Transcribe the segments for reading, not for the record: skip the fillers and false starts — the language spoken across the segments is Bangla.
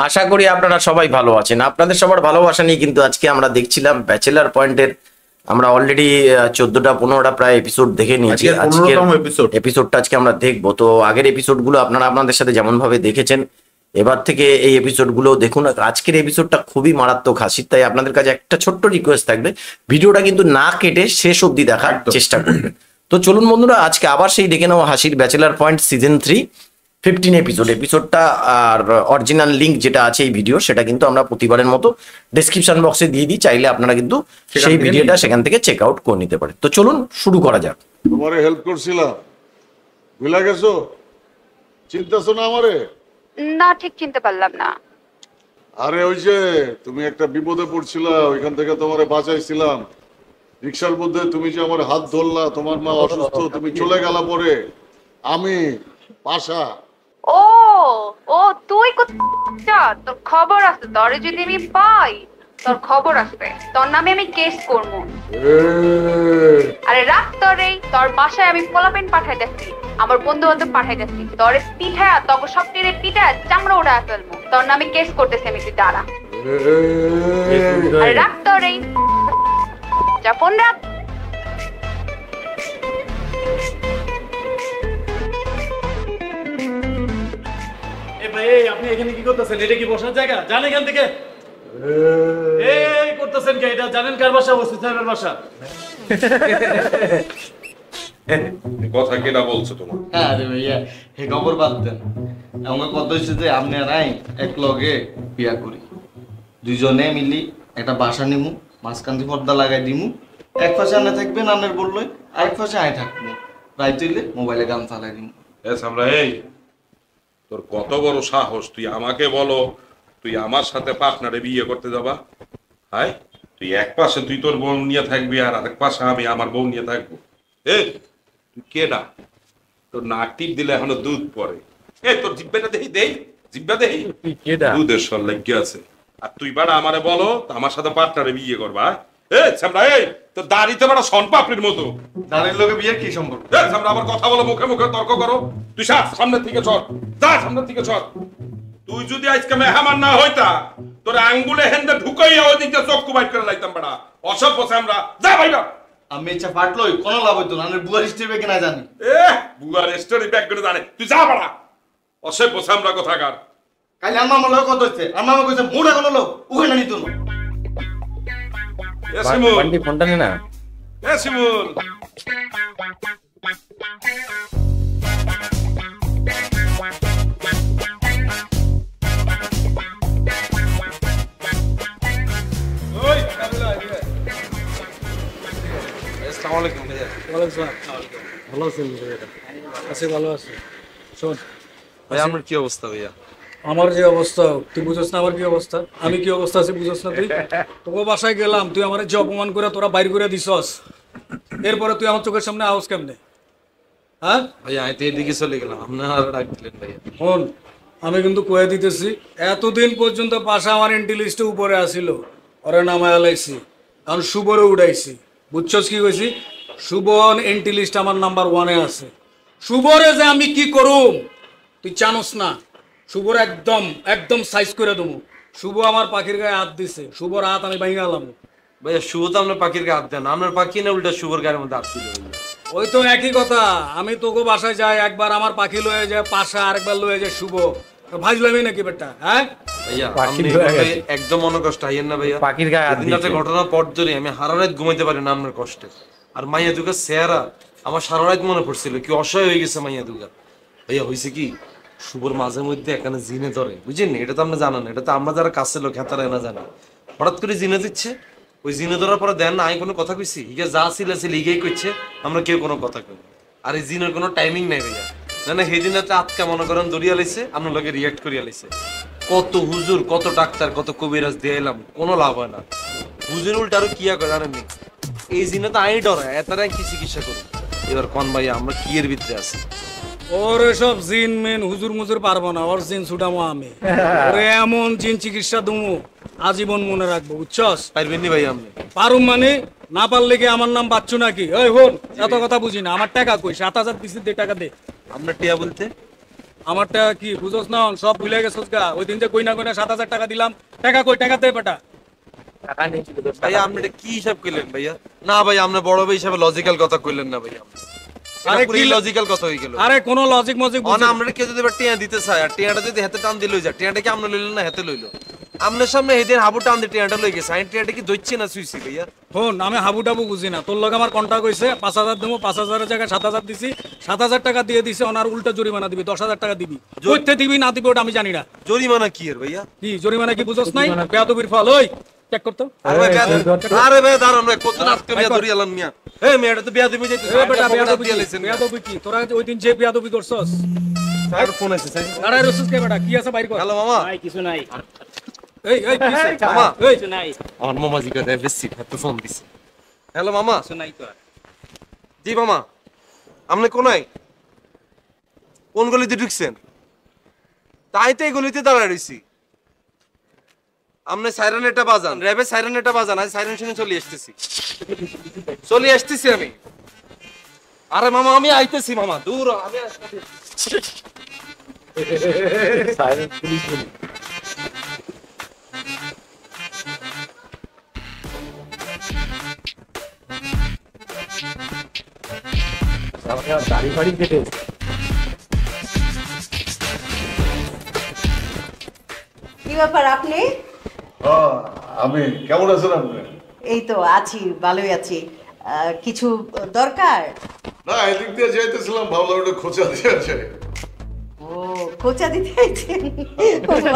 আশা করি আপনারা সবাই ভালো আছেন। আপনাদের সবার ভালোবাসা নিয়ে কিন্তু আজকে আমরা দেখছিলাম ব্যাচেলার পয়েন্টের আমরা অলরেডি 14টা 15টা প্রায় এপিসোড দেখে নিয়েছি। আজকের এপিসোডটা আজকে আমরা দেখবো। তো আগের এপিসোডগুলো আপনারা আপনাদের সাথে যেমন ভাবে দেখেছেন এবার থেকে এই এপিসোডগুলো দেখুন। আজকের এপিসোডটা খুবই মারাত্মক হাসির, তাই আপনাদের কাছে একটা ছোট্ট রিকোয়েস্ট থাকবে, ভিডিওটা কিন্তু না কেটে শেষ অবধি দেখার চেষ্টা করবেন। তো চলুন বন্ধুরা, আজকে আবার সেই দেখে নেওয়া হাসির ব্যাচেলার পয়েন্ট সিজন 3 15 এপিসোডটা আর অরিজিনাল লিঙ্ক যেটা আছে এই ভিডিও সেটা কিন্তু আমরা প্রতিবারের মতো ডেসক্রিপশন বক্সে দিয়ে দিই, চাইলে আপনারা কিন্তু সেই ভিডিওটা সেখান থেকে চেক আউট করে নিতে পারেন। তো চলুন শুরু করা যাক। তোমারে হেল্প করছিলাম, ভুলে গেছো? চিন্তাছো না আমারে? না, ঠিক চিনতে পারলাম না। আরে ওই যে তুমি একটা বিপদে পড়ছিলা, ওইখান থেকে তোমারে বাঁচাইছিলাম। রিক্সার মধ্যে তুমি যে আমার হাত ধরলা, তোমার মা অসুস্থ, তুমি চলে গেলা পরে আমি পাশা। ও ও তুই কোথায়? তোর খবর আছে, তোরে যদি আমি পাই তোর খবর আছে, তোর নামে আমি কেস করবো। আরে রাখ তোরে, তোর বাসায় আমি পোলাপেন পাঠাইতেছি, আমার বন্ধু বান্ধব পাঠাইতেছি, তোরে পিঠায় তোকে সব টেরে পিঠায় চামড়া উড়া ফেলবো। তোর নামে কেস করতেছি আমি, তুই দাঁড়া। আরে রাখ তোরে, যা ফোন রাখ। আপনি এখানে কি করতেছেন? এটা কি বসার জায়গা? যান এখান থেকে। এই করতেছেন কি? এটা জানেন কার বাসা? ওসি সাহেবের বাসা। কথা কেডা বলছো তোমার? হ্যাঁ রে ভাইয়া, হে খবর বাদ দেন। আমার কথা হচ্ছে যে আপনি আর আই এক লগে বিয়া করি, দুইজনে মিলি একটা বাসা নিমু, মাঝখান দিয়ে পর্দা লাগাই দিমু, এক পাশে আনে থাকবেন আনের বললো, আরেক পাশে আয় থাকবো, রাইত হইলে মোবাইলে গান চালাই দিমু। আমরা এই তোর কত বড় সাহস, তুই আমাকে বলো তুই আমার সাথে পার্টনারে বিয়ে করতে যাবা? হাই, তুই এক পাশে তুই তোর বউ নিয়ে থাকবি আর আরেক পাশে আমি আমার বউ নিয়ে থাকবো। এ তুই কেডা? তোর নাক টিপ দিলে এখনো দুধ পড়ে। এ তোর জিব্বাটা দেখি, দেই জিব্বা দেখি, দুধের সর লাগিয়ে আছে। আর তুই বাড়া আমারে বলো আমার সাথে পার্টনারে বিয়ে করবা? এ সামরা, এই তোর দাড়িতে বাড়া শনপাপড়ির মতো। দাঁড়ির লোকে বিয়ে কি সম্পর্ক? সামরা আবার কথা বলো, মুখে মুখে তর্ক করো। তুই সামনের থেকে সর, যা সামনের থেকে সর। তুই যদি আজকে মেহমান না হইতা তোর আঙ্গুলে হেন্দে ঢুকাইয়া ওই দিকটা চক্ষু বাইট করে লাইতাম বাড়া। অসভ্য আমরা, যা ভাইরা। আমি ইচ্ছা ফাটলোই কোনো লাভ হইতো না, আমি বুয়ার হিস্ট্রি ব্যাগে না জানি। এ বুয়ার স্টোরি ব্যাগ করে জানে, তুই যা বাড়া। অসভ্য আমরা কোথাকার। কাল আমার মনে হয় কত হচ্ছে, আমার মামা কইছে মোটা কোনো লোক ওখানে নিত না। এ শিমুল, বান্টি ফোনটা নে না। এ শিমুল, আমার যে অবস্থা তুই বুঝছ না, আমার কি অবস্থা, আমি কি অবস্থা আছি বুঝছ না? তুই তোকে বাসায় গেলাম, তুই আমার যে অপমান করে তোরা বাইর করে দিছস, এরপরে তুই আমার চোখের সামনে আওয়াজ কেমনে? হ্যাঁ ভাইয়া, আমি তো এদিকে চলে গেলাম, আপনারা ডাক দিলেন ভাইয়া। শোন, আমি কিন্তু কয়ে দিতেছি, এতদিন পর্যন্ত পাশা আমার এন্ট্রি লিস্টে উপরে আসিল, ওরে নামায় আলাইছি, কারণ শুভরে উঠাইছি। বুঝছস কি কইছি? শুভ এন্ট্রি লিস্ট আমার নাম্বার 1-এ আছে। শুভরে যে আমি কি করুম তুই জানোস না। শুভর একদম একদম সাইজ করে দেবো। শুভ আমার পাখির গায়ে হাত দিছে, শুভর হাত আমি ভাঙে গেলাম। ভাইয়া শুভ তো আপনার পাখির গায়ে হাত দেন, আপনার পাখি না উল্টা শুভর গায়ের মধ্যে হাত দিল। ওই তো একই কথা। আমি তোকে বাসায় যাই, একবার আমার পাখি লয়ে যায় পাশা, আরেকবার লয়ে যায় শুভ। ভাজলামই নাকি বেটা? হ্যাঁ ভাইয়া, আপনি একদম মনে কষ্ট হাইয়েন না ভাইয়া। পাখির গায়ে হাত দিয়েছে। ঘটনার পর ধরে আমি সারা রাত ঘুমাইতে পারি না আপনার কষ্টে। আর মাইয়া দুগা চেহারা আমার সারা রাত মনে পড়ছিল, কি অসহায় হয়ে গেছে মাইয়া দুগা। ভাইয়া হয়েছে কি, শুভর মাঝে মধ্যে এখানে জিনে ধরে, বুঝলেন? এটা তো আপনি জানেন, এটা তো আমরা যারা কাছে লোক হেতারা না জানি। হঠাৎ করে জিনে দিচ্ছে, ওই জিনে ধরার পরে দেন না আমি কোনো কথা কইছি, ইগে যা ছিল লিগেই করছে, আমরা কেউ কোনো কথা কই। আর এই জিনের কোনো টাইমিং নাই ভাইয়া। না না, সেই দিন আজকে মনে করেন দরিয়া লাইছে, আপনার লোকে রিয়াক্ট করিয়া লাইছে। কত হুজুর, কত ডাক্তার, কত কবিরাজ দিয়ে এলাম, কোনো লাভ হয় না। হুজুর উল্টা আরো কিয়া করে জানেন? এই জিনে তো আই ডরায়, এতারাই কি চিকিৎসা করি। এবার কোন ভাইয়া আমরা কি এর ভিতরে আছি? ওর এসব জিন মেন হুজুর মুজুর পারবো না, ওর জিন ছুটামো আমি। ওরে এমন জিন চিকিৎসা দেবো আজীবন মনে রাখবো, বুঝছস? পারবেন নি ভাই? আপনি পারুম মানে না পারলে কি আমার নাম বাচ্চু নাকি? ওই হন, এত কথা বুঝি না। আমার টাকা কই? 7,000 দিছি, দে টাকা দে। আপনার টিয়া বলতে আমার টাকা কি বুঝোস না সব ভুলে গেছোস গা ওই দিন যে কই না 7,000 টাকা দিলাম টাকা কই টাকা দে বেটা ভাইয়া আপনি এটা কি হিসাব কইলেন ভাইয়া না ভাই আপনি বড় ভাই হিসাবে লজিক্যাল কথা কইলেন না ভাইয়া আরে কি লজিক্যাল কথা হই গেল আরে কোন লজিক মজিক বুঝি না আমরা কেউ যদি টিয়া দিতে চাই আর টিয়াটা যদি হাতে টান দিলই যায় টিয়াটা কি আমরা লইল না হাতে লইল আমনের সামনে এদিন হাবু টান দিয়ে টিয়াটা লই গেছে আইন টিয়াটা কি দইছি না সুইছি ভাইয়া ফোন আমি হাবু টাবু বুঝি না তোর লগে আমার কন্টাক্ট হইছে 5,000 দেবো 5,000 এর জায়গায় 7,000 দিছি 7,000 টাকা দিয়ে দিছে ওনার উল্টা জরিমানা দিবি 10,000 টাকা দিবি কইতে দিবি না দিবি ওটা আমি জানি না জরিমানা কি এর ভাইয়া কি জরিমানা কি বুঝছস নাই বেয়াদবির ফল ওই চেক করতো আরে ভাই দাঁড়ান ভাই কত নাটকে বিয়া ধরি এলাম মিয়া এই মেয়েটা তো বিয়া দিবি যাইতেছে এ বেটা বেয়াদবি কি তোরা ওই দিন যে বেয়াদবি করছস স্যার ফোন আছে স্যার আরে রসুস কে বেটা কি আছে বাইর কর হ্যালো মামা নাই কিছু নাই এই কি মামা এই কিছু নাই আমার মামা জি করে বেশি হাতে ফোন দিছে হ্যালো মামা কিছু নাই তো জি মামা আপনি কোনায় কোন গলিতে ঢুকছেন তাই তো এই গলিতে দাঁড়ায় রইছি আপনি সাইরেন এটা বাজান র্যাবে সাইরেন এটা বাজান আজ সাইরেন শুনে চলে আসতেছি আমি আরে মামা আমি আইতেছি মামা দূর আমি আসতেছি সাইরেন পুলিশ বলি দাড়ি ফাড়ি কেটে কি ব্যাপার আপনি আমি কেমন আছেন আপনি? এই তো আছি ভালোই আছি কিছু দরকার না এদিক দিয়ে যাইতেছিলাম ভাবলাম ওটা খোঁচা দিয়ে আছে ও খোঁচা দিতে আইছেন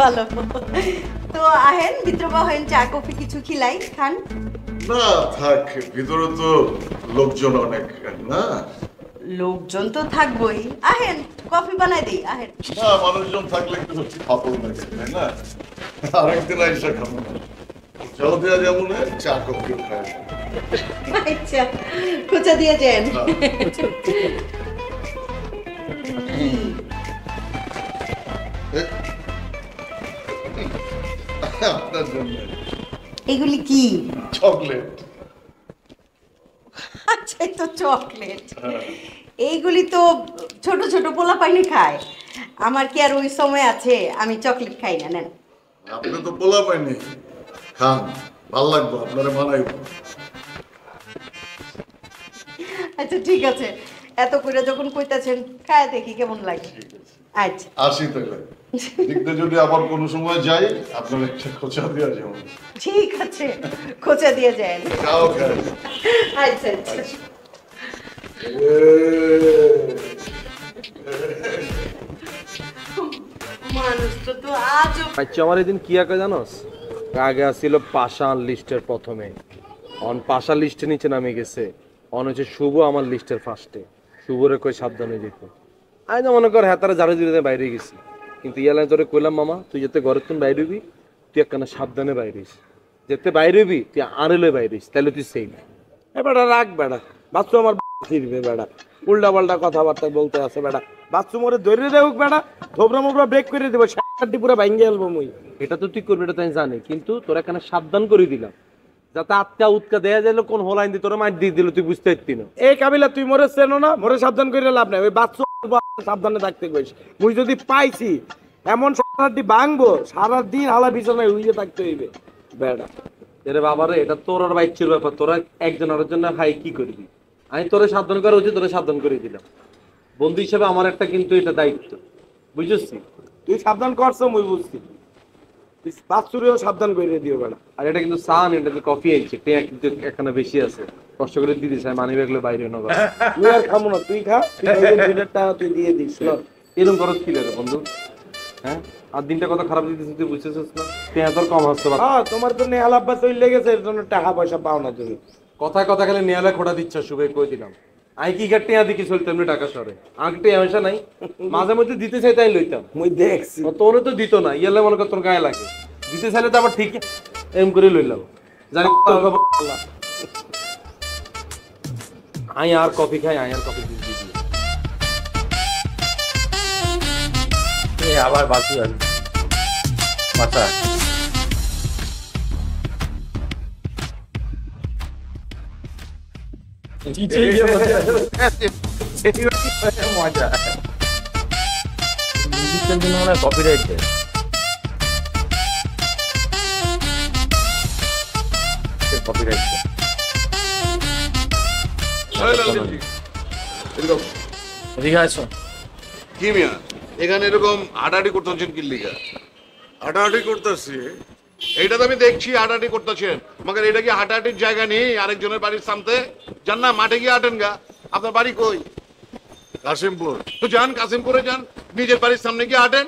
ভালো তো আহেন ভিতরে হেন চা কফি কিছু খিলাই খান না থাক ভিতরে তো লোকজন অনেক না লোকজন তো থাকবই আহেন কফি বানাই দেই আহেন না মানুষজন থাকলে একটু খাপড় লাগে তাই না আরেকদিন আইসা খাবো না চাও দেওয়া যেমন চা কফি খায় আচ্ছা খোঁচা দিয়ে যান আপনার জন্য এগুলি কি চকলেট আচ্ছা এই তো চকলেট এইগুলি তো ছোট ছোট পোলা পাইনি খায় আমার কি আর ওই সময় আছে আমি চকলেট খাই না নেন আপনি তো পোলা পাইনি খান ভাল লাগবে আপনারা মানাইব আচ্ছা ঠিক আছে এত করে যখন কইতাছেন খায় দেখি কেমন লাগে আচ্ছা আসি তাহলে দেখতে যদি আবার কোনো সময় যাই আপনার একটা খোঁচা দেওয়া যাবে ঠিক আছে খোঁচা দিয়ে যান খাও খাই আচ্ছা আচ্ছা মানুষ তো আজও আচ্ছা আমার এদিন কি আঁকা জানোস আগে আসছিল পাশান লিস্টের প্রথমে অন পাশা লিস্টে নিচে নামে গেছে অন হচ্ছে শুভ আমার লিস্টের ফার্স্টে শুভরে কই সাবধানে যেত আমি তো মনে কর হ্যাঁ ঝাড়ু দিতে বাইরে গেছি কিন্তু ইয়ালাই তোরে কইলাম মামা তুই যেতে ঘরের তুই বাইরে হবি তুই একখানা সাবধানে বাইরিস যেতে বাইরে হবি তুই আড়েলে বাইরিস তাহলে তুই সেই না বেটা রাখ বেটা বাচ্চু আমার ফিরবে বেটা উল্টা পাল্টা কথাবার্তা বলতে আছে বেটা বাচ্চু মোরে ধরে দেউক বেটা থোবরা মোবরা ব্রেক করে দেবো সাতটি পুরো ভাঙ্গে আলবো মুই এটা তো তুই করবি এটা তাই জানি কিন্তু তোরা এখানে সাবধান করে দিলাম যাতে আটকা উৎকা দেয়া যাইলো কোন হোলাইন দিয়ে তোরা মার দিয়ে দিল তুই বুঝতে পারতি না এই কাবিলা তুই মোরে চেনো না মোরে সাবধান করে লাভ নাই ওই বাচ্চু সাবধানে থাকতে কইস মুই যদি পাইছি এমন সারাটি ভাঙবো সারাদিন হালা বিছানায় উইয়ে থাকতে হইবে বেটা এরে বাবারে এটা তোর আর বাইচ্ছির ব্যাপার তোরা একজন আরেকজন হাই কি করবি আমি তোরে সাবধান করা উচিত তোরে সাবধান করে দিলাম বন্ধু হিসেবে আমার একটা কিন্তু এটা দায়িত্ব বুঝছিস তুই সাবধান করছো মুই বুঝছি তুই বাচ্চুরেও সাবধান করে দিও বেটা আর এটা কিন্তু সান এটা তো কফি আইছে টেয়া কিন্তু এখানে বেশি আছে কষ্ট করে দিয়ে দিস মানি ব্যাগলে বাইরে না তুই আর খামো না তুই খা তুই দিয়ে দিস এরকম খরচ কি লাগে বন্ধু হ্যাঁ আর দিনটা কত খারাপ দিতেছিস তুই বুঝতেছিস না টেয়া তোর কম হচ্ছে হ্যাঁ তোমার তো নেহাল আব্বা চলে গেছে এর জন্য টাকা পয়সা পাও না তুমি কথা কথা খালি নেহালে খোটা দিচ্ছ শুভে কই দিলাম আমি কি কাটতে দিকে চলতে এমনি টাকা সরে আঁকটে পয়সা নাই মাঝে মধ্যে দিতে চাই তাই লইতাম মুই দেখছি তোর তো দিত না ইয়ালে মনে কর তোর গায়ে লাগে দিতে চাইলে তো আবার ঠিক এম করে লইলাম জানি আই আর কফি খাই আই আর কফি এ আবার বাসি আছে মাথা মজা মিউজিকের জন্য মনে হয় কপিরাইট দেয়। কপিরাইট এদিকে আছো কি মিয়া এখানে এরকম হাঁটাহাঁটি করতেছেন কি লিগা? হাঁটাহাঁটি করতেছি এইটা তো আমি দেখছি হাঁটাহাঁটি করতেছেন, মগর এটা কি হাঁটাহাঁটির জায়গা নেই আরেকজনের বাড়ির সামনে? যান না মাঠে গিয়ে হাঁটেন গা। আপনার বাড়ি কই? কাশিমপুর। তো যান কাশিমপুরে যান, নিজের বাড়ির সামনে গিয়ে হাঁটেন।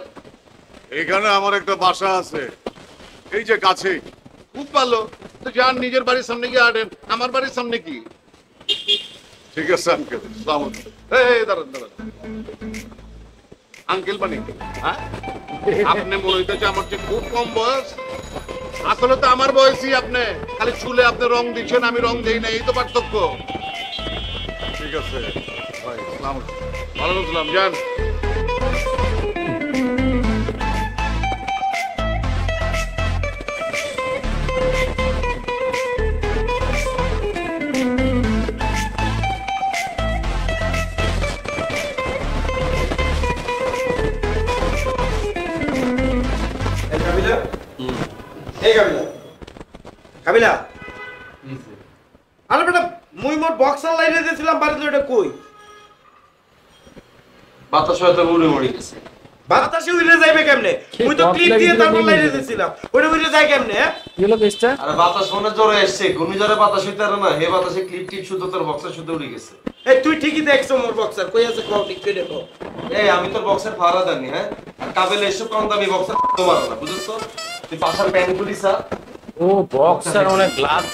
এখানে আমার একটা বাসা আছে এই যে কাছে, খুব ভালো। তো যান নিজের বাড়ির সামনে গিয়ে হাঁটেন, আমার বাড়ির সামনে কি? ঠিক আছে আঙ্কেল, আসসালামু আলাইকুম। এই দাঁড়ান দাঁড়ান, আঙ্কেল বানি হ্যাঁ? আপনি মনে হইতেছে আমার চেয়ে খুব কম বয়স। আসলে তো আমার বয়সই আপনি, খালি চুলে আপনি রং দিচ্ছেন, আমি রং দেই না, এই তো পার্থক্য। ঠিক আছে ভাই, আসসালামু আলাইকুম। ওয়ালাইকুম আসসালাম, যান। কাবিলা আরে বেটা মুই মোর বক্সার লাইনে দিয়েছিলাম বাড়িতে, ওটা কই? বাতাস হয়তো উড়ে মরে গেছে। বাতাসে উড়ে যাইবে কেমনে? মুই তো ক্লিপ দিয়ে তারপর লাইনে দিয়েছিলাম, ওটা উড়ে যায় কেমনে? কি হলো কেসটা? আরে বাতাস মনে জোরে আসছে, ঘূর্ণিঝড়ে বাতাস হইতে পারে না, হে বাতাসে ক্লিপ টিপ শুধু তোর বক্সার শুধু উড়ে গেছে। এই তুই ঠিকই দেখছো মোর বক্সার কই আছে, কও ঠিক করে দেখো। এই আমি তোর বক্সের ভাড়া জানি, হ্যাঁ? আর কাবেলে এসব কম দামি বক্সের তোমার না, বুঝছ? তুই পাশার প্যান্ট খুলিস। ও বক্সার মানে গ্লাস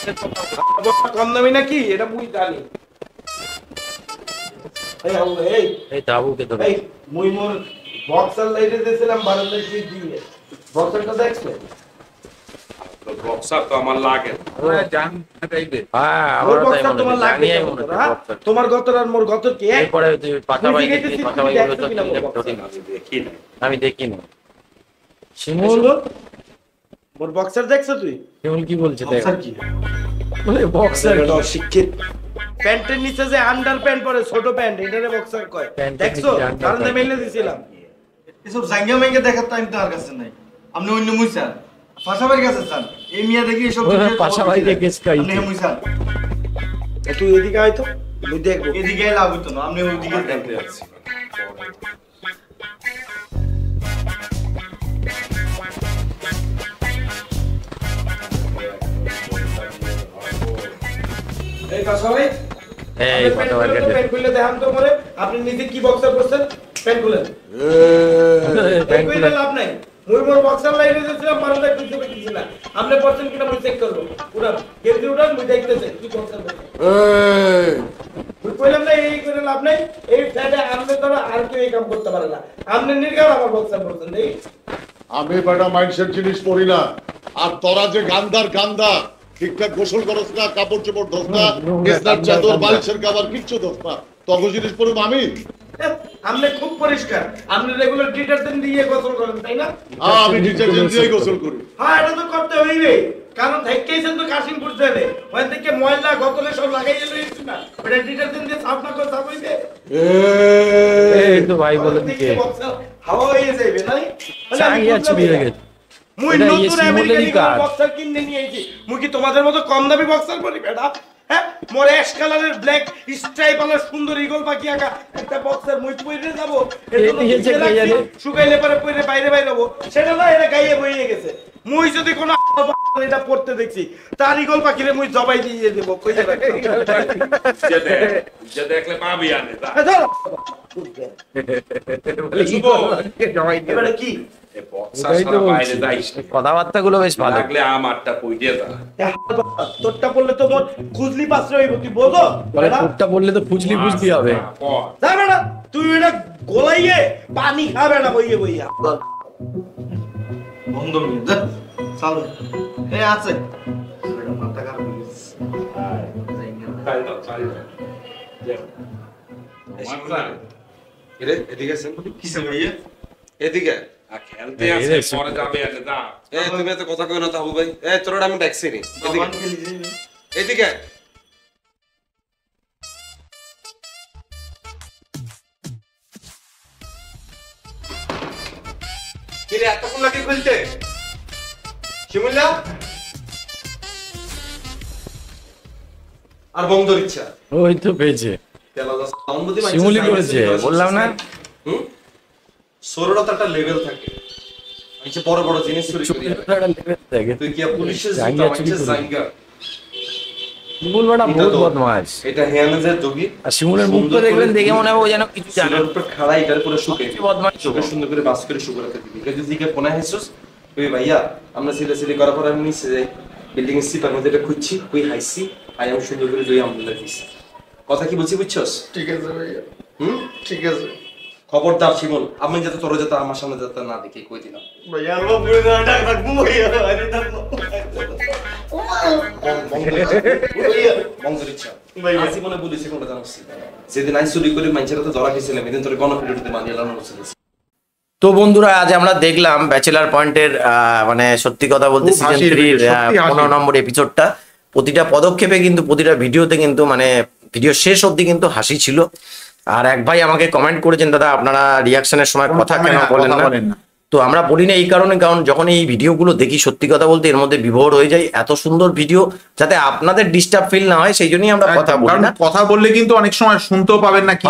কম দামি নাকি এটা মুই জানি। এই আল্লাহ, এই দাবুকে ধরে এই মুই মোর বক্সার লাইনে দিয়েছিলাম বারান্দায় কি দিয়ে, বক্সারটা দেখছো? বক্সার তো আমার লাগে হ্যাঁ মোর আমারও তাই বক্সার মনে তোমার হয়, লাগবে জানিই কেমন মনে করে, হচ্ছে হ্যাঁ? বক্সার। তোমার গতর আর মোর গতর কি এক? এরপরে তুই পাকাবাই তুই দেখি, দেখেছিস, পাকাবাই তুই গুলো তো দেখছো কিনা মোর ঠিক বক্সার? দেখি না। আমি দেখিনি। শিমুল শিমুল, মোর বক্সার দেখছো তুই? শিমুল কি বলছে দেখ? বক্সার কি? বলে বক্সার কি? শিক্ষিত প্যান্টের নিচে যে আন্ডার প্যান্ট পরে, ছোট প্যান্ট, এটারে বক্সার কয়। প্যান্টের দেখছো নিচে underpant। বারান্দায় মেলে দিছিলাম। এসব জাঙ্গা মেঙ্গা দেখার টাইম তো আর কাছে নাই। আপনি অন্য মুইসান পাশাবাড়ির কাছে চান, এই মিয়া দেখি এসব পাশাবাড়িতে গেছ কাই আপনি মুইসান তুই এদিকে আয় তো, মুই দেখবো। এদিকে লাভ হইতো না, আপনি ওইদিকে দেখতে যাচ্ছি। এই পাশাবাড়ি এই পাকাবাই প্যান্ট খুলে দেখান তো পরে, আপনি নিজে কি বক্সার পরছেন, প্যান্ট খুলেন। এই কইলে লাভ নাই, মুই মোর বক্সার লাইনে দিয়েছিলাম বারান্দায় খুলতে পেরেছি না, আপনি পরছেন কিনা মুই চেক করবো। উড়ান গেঞ্জি উড়ান, মুই দেখতেছি কি বক্সার পরছেন। মুই কইলাম না এই করে লাভ নাই, এই ফ্ল্যাটে আমনে ধরো আর কেউ এই কাম করতে পারে না, আমনে নির্গাল আমার বক্সার পরছেন। এই আমি বেটা মাইন্ডসেট জিনিস পড়ি না, আর তোরা যে গান্দার গান্দা ঠিকঠাক গোসল করস না, কাপড় চোপড় ধোস না, বিছনার চাদর বালিশের কভার কিচ্ছু ধোস না, তখন জিনিস পড়ব আমি? আমনে খুব পরিষ্কার, আপনি রেগুলার ডিটারজেন্ট দিয়ে গোসল করেন তাই না? আমি ডিটারজেন্ট দিয়ে গোসল করি। হ্যাঁ এটা তো করতে হইবে, কারণ থেকেইছেন তো কাশিমপুর জেলে, ওখান থেকে ময়লা গতলে সব লাগাইয়ে লইছি না, ওটা ডিটারজেন্ট দিয়ে সাফ না করে সাফ হইবে। এই তো ভাই বলে দিকে হাওয়া হয়ে যাবে নাই? চাই আছে বিয়ে গেছে। মুই এটা নতুন এসি আমেরিকান মডেলই কাজ। বক্সার কিনে নিয়ে আইছি, মুই কি তোমাদের মতো কম দামি বক্সার পরি বেটা? হ্যাঁ মোর অ্যাশ কালারের ব্ল্যাক স্ট্রাইপ আলা সুন্দর ইগল পাখি আঁকা একটা বক্সার মুই পরে যাব, এর জন্য দিয়েছে কে জানে? শুকাইলে পরে পরে বাইরে বাইরে হবো, সেটা না, এটা গাইয়ে বইয়ে গেছে। মুই যদি কোনো এটা পড়তে দেখছি, তার ইগল পাখিরে মুই জবাই দিয়ে দেব, কইয়া যে দেখলে পাবি আনে তা। এবারে কি এ বক্সার সারা বাইরে যাইস না। কথাবার্তা গুলো বেশ ভালো। লাগলে আমারটা কইতে দা। তোরটা পড়লে তো মোর খুজলি পাত্র হইব, তুই বোঝো? বলে ফুটটা বললে তো ফুজলি ফুজলি হবে। যা বেটা, তুই এটা গোলাইয়ে পানি খাবে না বইয়ে বইয়া। বন্ধ মিয়া যা চালু। এই আছে মাথা খারাপ হয়ে গেছে। চাই দাও, চাই দাও। এরে এদিকে আছেন? কিসে ভাইয়া? এদিকে খেলতে আছে পরে যাবে আনে দা। এই তুমি এত কথা কই না তাবু ভাই। এই তোরটা আমি দেখছি নি। এদিকে আমান খেলি যাইবে। এদিকে কিরে এতক্ষণ লাগে খুলতে শিমুল্লা আর বন্ধুর ইচ্ছা ওই তো পেয়েছে শিমুলি করেছে বললাম না সরোটা তো একটা লেভেল থাকে নিচে বড় বড় জিনিস চুরি করি তুই কি পুলিশের জাঙ্গা শিমুলটা বহুত বদমাশ এটা হেয়ানাজের যোগী আর শিমুলের মুখটা দেখবেন দেখে মনে হবে ও যেন কিছু জানে জানার উপর খাড়া এটার পুরো শুকে বদমাশ চোখে সুন্দর করে বাস করে শুকে রাখতে দিবি এটা যদি কে ফোনে হেসুস তুই ভাইয়া আমরা সিলে করার পর আমি নিচে যাই বিল্ডিং এর সিপার মধ্যে এটা খুঁজছি কই হাইছি আই আমি সুন্দর করে জয় আমলে দিছি কথা কি বলছি বুঝছস ঠিক আছে ভাইয়া ঠিক আছে খবরদার শিমুল আমি যাতে তোর যাতে আমার সামনে যাতে না দেখি কই দিলাম ভাইয়া আমার পুরো ডাক রাখবো ভাইয়া আরে ডাকবো বন্ধুর ইচ্ছা আসি মনে বলিছি কোনটা জানাচ্ছি যেদিন আই চুরি করে মানুষের তো ধরা খেয়েছিলাম এদিন তোর গণপিরিয়ডে মানিয়ে লানো বলছিস তো বন্ধুরা আজ আমরা দেখলাম ব্যাচেলার পয়েন্টের মানে সত্যি কথা বলতে সিজন 3 15 নম্বর এপিসোডটা প্রতিটা পদক্ষেপে কিন্তু প্রতিটা ভিডিওতে কিন্তু মানে ভিডিও শেষ অবধি কিন্তু হাসি ছিল আর এক ভাই আমাকে কমেন্ট করেছেন দাদা আপনারা রিয়াকশনের সময় কথা কেন বলেন না তো আমরা বলি না এই কারণে কারণ যখন এই ভিডিওগুলো দেখি সত্যি কথা বলতে এর মধ্যে বিভোর হয়ে যায় এত সুন্দর ভিডিও যাতে আপনাদের ডিস্টার্ব ফিল না হয় সেই জন্যই আমরা কথা বলি না কথা বললে কিন্তু অনেক সময় শুনতেও পাবেন না কি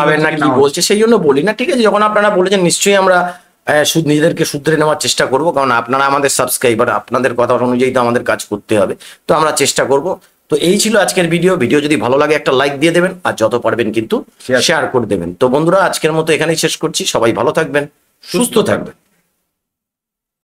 বলছে সেই জন্য বলি না ঠিক আছে যখন আপনারা বলেছেন নিশ্চয়ই আমরা নিজেদেরকে শুধরে নেওয়ার চেষ্টা করব কারণ আপনারা আমাদের সাবস্ক্রাইবার আপনাদের কথা অনুযায়ী তো আমাদের কাজ করতে হবে তো আমরা চেষ্টা করব তো এই ছিল আজকের ভিডিও যদি ভালো লাগে একটা লাইক দিয়ে দেবেন আর যত পারবেন কিন্তু শেয়ার করে দেবেন তো বন্ধুরা আজকের মতো এখানেই শেষ করছি সবাই ভালো থাকবেন সুস্থ থাকবেন